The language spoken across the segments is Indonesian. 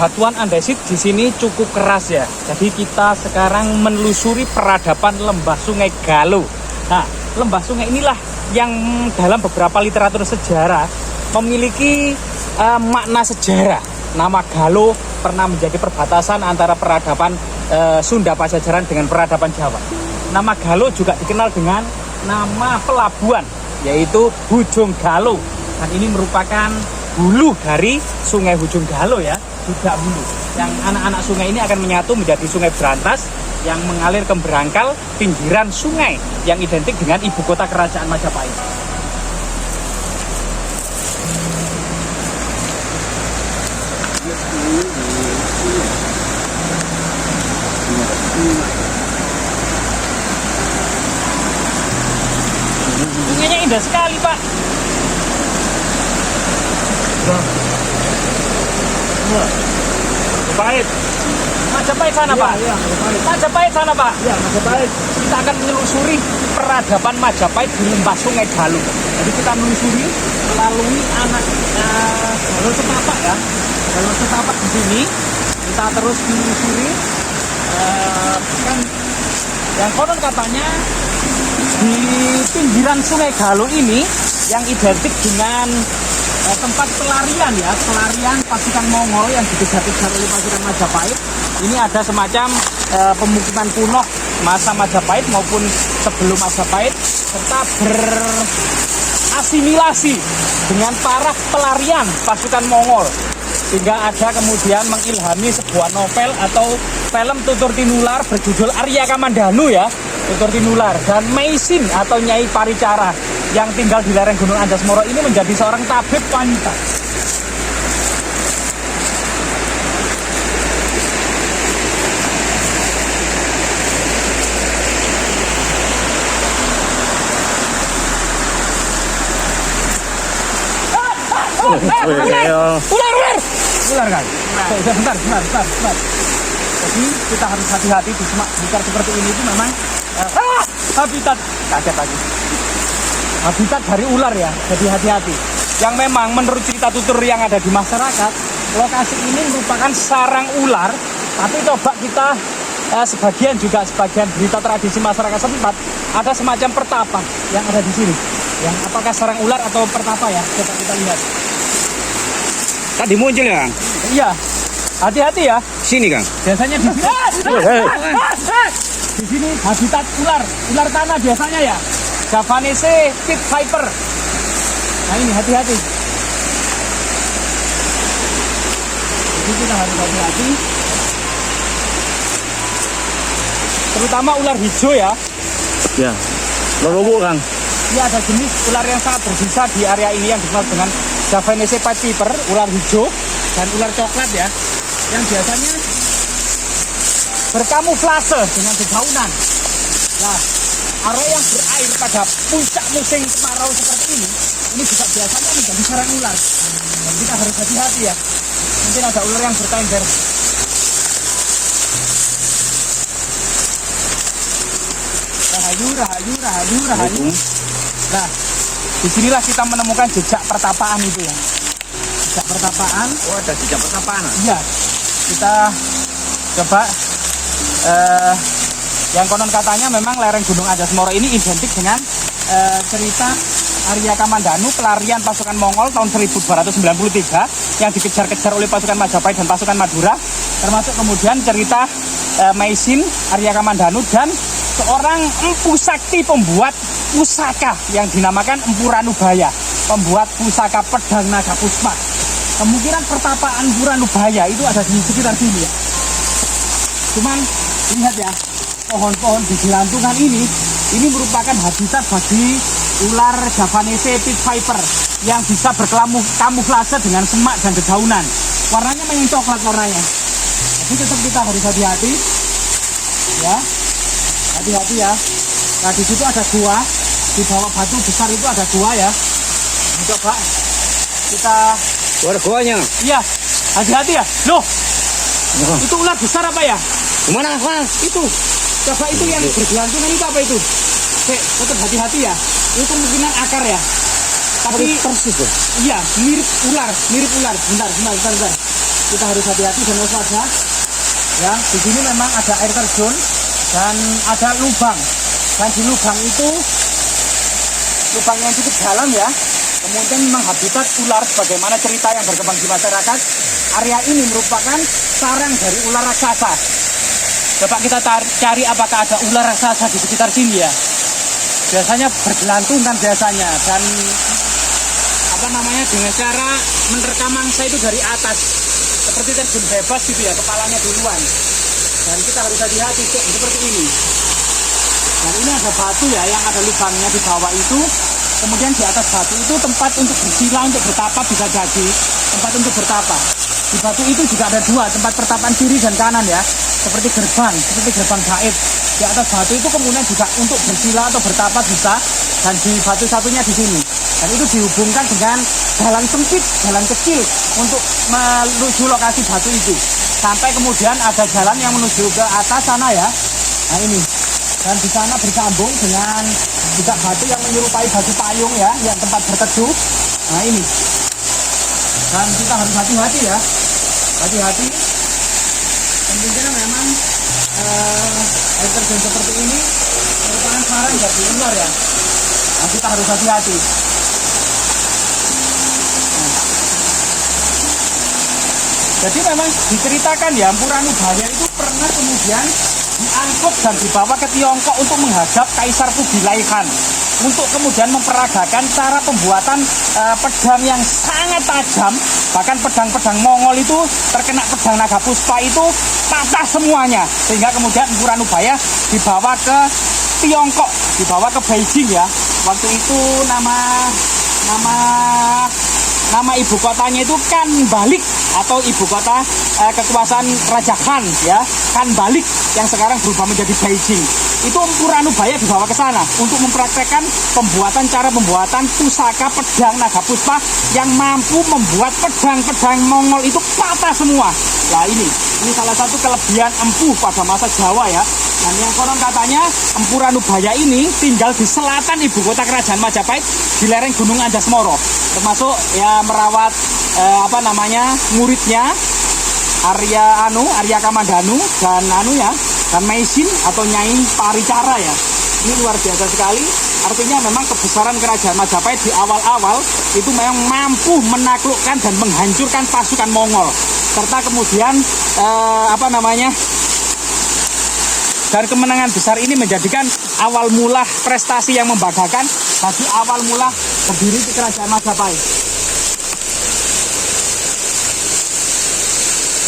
batuan andesit di sini cukup keras ya. Jadi kita sekarang menelusuri peradaban lembah Sungai Galuh. Nah, lembah sungai inilah yang dalam beberapa literatur sejarah memiliki makna sejarah. Nama Galuh pernah menjadi perbatasan antara peradaban Sunda Pajajaran dengan peradaban Jawa. Nama Galuh juga dikenal dengan nama pelabuhan, yaitu Hujung Galuh. Dan ini merupakan hulu dari Sungai Hujung Galuh ya, juga hulu. Yang anak-anak sungai ini akan menyatu menjadi Sungai Berantas yang mengalir ke Berangkal, pinggiran sungai yang identik dengan ibu kota kerajaan Majapahit. Sungainya indah sekali, Pak. Majapahit. Majapahit sana, Pak. Iya, Majapahit sana, Pak. iya, Majapahit. Kita akan menelusuri peradaban Majapahit di lembah Sungai Galuh. Jadi kita menelusuri melalui jalur setapak ya. Jalur setapak di sini kita terus menelusuri kan yang konon katanya di pinggiran Sungai Galuh ini yang identik dengan tempat pelarian ya, pelarian pasukan Mongol yang dikejar-kejar oleh pasukan Majapahit. Ini ada semacam pemukiman kuno masa Majapahit maupun sebelum Majapahit, serta berasimilasi dengan para pelarian pasukan Mongol, sehingga ada kemudian mengilhami sebuah novel atau film Tutur Tinular berjudul Arya Kamandanu ya, Tutur Tinular. Dan Meisin atau Nyai Paricara yang tinggal di lereng Gunung Anjas-Moro ini menjadi seorang tabib wanita. Ular kan? Bentar. Jadi kita harus hati-hati di sekitar seperti ini itu memang habitat, kaget lagi. Habitat dari ular ya, jadi hati-hati. Yang memang menurut cerita tutur yang ada di masyarakat, lokasi ini merupakan sarang ular. Tapi coba kita sebagian berita tradisi masyarakat setempat ada semacam pertapa yang ada di sini. Yang apakah sarang ular atau pertapa ya? Coba kita lihat. Tadi muncul ya, Kang? Iya, hati-hati ya. Sini, Kang. Biasanya di sini. Di sini habitat ular tanah biasanya ya. Javanese pit viper. Nah ini hati-hati. Jadi kita harus hati-hati. Terutama ular hijau ya. Ya. Lorowo, Kang. Ini ada jenis ular yang sangat berbisa di area ini yang dikenal dengan Javanese pit viper, ular hijau dan ular coklat ya, yang biasanya berkamuflase dengan dedaunan. Nah, area yang berair pada puncak musim kemarau seperti ini juga biasanya menjadi sarang ular. Dan kita harus hati-hati ya. Mungkin ada ular yang bertengger. Rahayu. Nah, disinilah kita menemukan jejak pertapaan itu ya. Jejak pertapaan. Oh, ada jejak pertapaan. Iya. Kita coba yang konon katanya memang lereng Gunung Anjas-Moro ini identik dengan cerita Arya Kamandanu, pelarian pasukan Mongol tahun 1293 yang dikejar-kejar oleh pasukan Majapahit dan pasukan Madura, termasuk kemudian cerita Meisin, Arya Kamandanu, dan seorang empu sakti pembuat pusaka yang dinamakan Empu Ranubaya, pembuat pusaka pedang naga puspa. Kemungkinan pertapaan Empu Ranubaya itu ada di sekitar sini ya. Cuman lihat ya, pohon-pohon di gelantungan ini merupakan habitat bagi ular Javanese pit viper yang bisa berkamuflase dengan semak dan dedaunan. Warnanya memang coklat warnanya. Jadi tetap kita harus hati-hati ya. Hati-hati ya. Nah, di situ ada gua, di bawah batu besar itu ada gua ya. Coba kita. Oh, ada goanya. Iya, hati-hati ya. Loh, itu ular besar apa ya? Kemana, Mas? Itu. Coba itu yang bergelantungan itu apa itu? Tetap hati-hati ya. Itu kemungkinan akar ya. Tapi persis tuh. Iya, mirip ular. Bentar. kita harus hati-hati dan waspada. Ya, di sini memang ada air terjun dan ada lubang. Dan di lubang itu lubang yang cukup dalam ya. Kemudian memang habitat ular sebagaimana cerita yang berkembang di masyarakat. Area ini merupakan sarang dari ular raksasa. Coba kita cari apakah ada ular raksasa di sekitar sini ya. Biasanya bergelantungan biasanya dan dengan cara menerkam mangsa itu dari atas seperti terjun bebas gitu ya, kepalanya duluan. Dan kita harus hati-hati seperti ini. Dan ini ada batu ya yang ada lubangnya di bawah itu. Kemudian di atas batu itu tempat untuk bersila, untuk bertapa bisa jadi tempat untuk bertapa. Di batu itu juga ada dua tempat pertapaan kiri dan kanan ya, seperti gerbang gaib. Di atas batu itu kemudian juga untuk bersila atau bertapa bisa, dan di batu satunya di sini. Dan itu dihubungkan dengan jalan sempit, jalan kecil untuk menuju lokasi batu itu. Sampai kemudian ada jalan yang menuju ke atas sana ya. Nah ini. Dan di sana bersambung dengan juga batu yang menyerupai batu payung ya, yang tempat berteduh. Nah ini. Dan kita harus hati-hati ya, hati-hati. Kemungkinan memang air terjun seperti ini merupakan sarang dari ular ya. Nah, kita harus hati-hati. Jadi memang diceritakan ya, Empuranubaya itu pernah kemudian diangkut dan dibawa ke Tiongkok untuk menghadap Kaisar Kubilai Khan, untuk kemudian memperagakan cara pembuatan pedang yang sangat tajam. Bahkan pedang-pedang Mongol itu terkena pedang naga puspa itu patah semuanya, sehingga kemudian Empuranubaya dibawa ke Tiongkok, dibawa ke Beijing ya. Waktu itu nama ibu kotanya itu Kanbalik, atau ibu kota kekuasaan Raja Khan ya, Kanbalik, yang sekarang berubah menjadi Beijing. Itu Empuranubaya dibawa ke sana untuk mempraktekkan cara pembuatan pusaka pedang naga puspa yang mampu membuat pedang-pedang Mongol itu patah semua. Nah ini salah satu kelebihan Empu pada masa Jawa ya. Dan yang konon katanya Empuranubaya ini tinggal di selatan ibu kota kerajaan Majapahit, di lereng Gunung Anjasmara, termasuk ya merawat muridnya Arya Kamandanu dan Maisin atau Nyai Paricara ya. Ini luar biasa sekali. Artinya memang kebesaran kerajaan Majapahit di awal-awal itu memang mampu menaklukkan dan menghancurkan pasukan Mongol, serta kemudian dan kemenangan besar ini menjadikan awal mula prestasi yang membanggakan bagi awal mula berdiri di kerajaan Majapahit.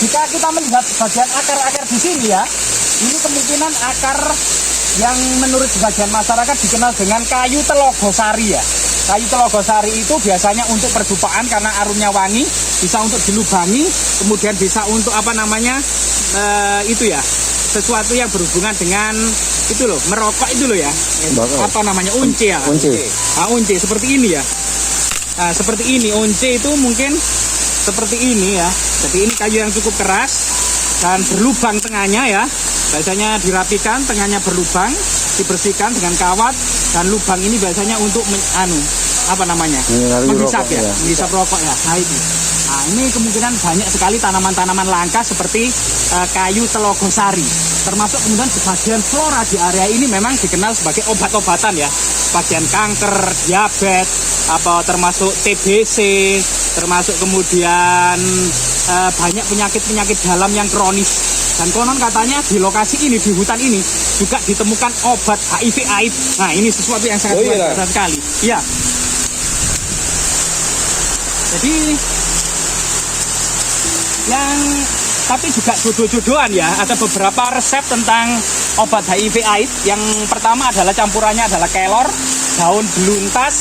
Jika kita melihat bagian akar-akar di sini ya, ini kemungkinan akar yang menurut sebagian masyarakat dikenal dengan kayu telogosari ya. Kayu telogosari itu biasanya untuk perdupaan karena aromanya wangi, bisa untuk dilubangi, kemudian bisa untuk sesuatu yang berhubungan dengan itu loh, merokok itu loh ya. Unce ya. Unce seperti ini ya. Nah, seperti ini unce itu mungkin seperti ini ya. Jadi ini kayu yang cukup keras dan berlubang tengahnya ya. Biasanya dirapikan, tengahnya berlubang, dibersihkan dengan kawat, dan lubang ini biasanya untuk menghisap ya, menghisap rokok ya. Nah itu. Nah ini kemungkinan banyak sekali tanaman-tanaman langka seperti kayu telogosari. Termasuk kemudian sebagian flora di area ini memang dikenal sebagai obat-obatan ya. Bagian kanker, diabetes, termasuk TBC, termasuk kemudian banyak penyakit-penyakit dalam yang kronis. Dan konon katanya di lokasi ini, di hutan ini juga ditemukan obat HIV/AIDS. Nah ini sesuatu yang sangat luar biasa sekali. Iya. Jadi tapi juga jodoh-jodohan ya. Ada beberapa resep tentang obat HIV/AIDS. Yang pertama adalah campurannya adalah kelor, daun beluntas,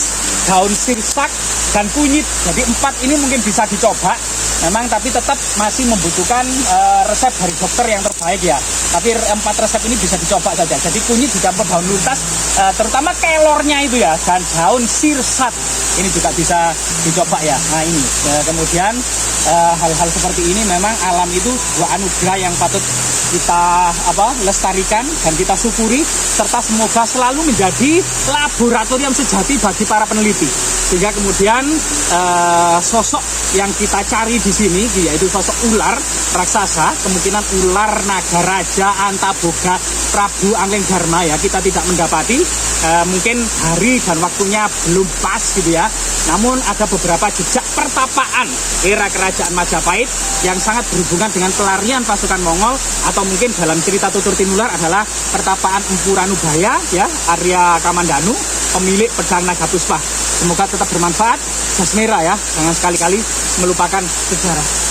daun sirsak, dan kunyit. Jadi 4 ini mungkin bisa dicoba. Memang tapi tetap masih membutuhkan resep dari dokter yang terbaik ya. Tapi 4 resep ini bisa dicoba saja. Jadi kunyit dicampur daun luntas, terutama kelornya itu ya, dan daun sirsat ini juga bisa dicoba ya. Nah ini kemudian hal-hal seperti ini memang alam itu sebuah anugerah yang patut kita lestarikan dan kita syukuri, serta semoga selalu menjadi laboratorium sejati bagi para peneliti, sehingga kemudian sosok yang kita cari di di sini, yaitu sosok ular raksasa, kemungkinan ular naga raja Antaboga Prabu Angling Dharma ya, kita tidak mendapati. Mungkin hari dan waktunya belum pas gitu ya. Namun ada beberapa jejak pertapaan era kerajaan Majapahit yang sangat berhubungan dengan pelarian pasukan Mongol, atau mungkin dalam cerita Tutur Tinular adalah pertapaan Empu Ranubaya ya, Arya Kamandanu, pemilik pedang naga puspa. Semoga tetap bermanfaat. Jas merah ya, jangan sekali-kali melupakan sejarah.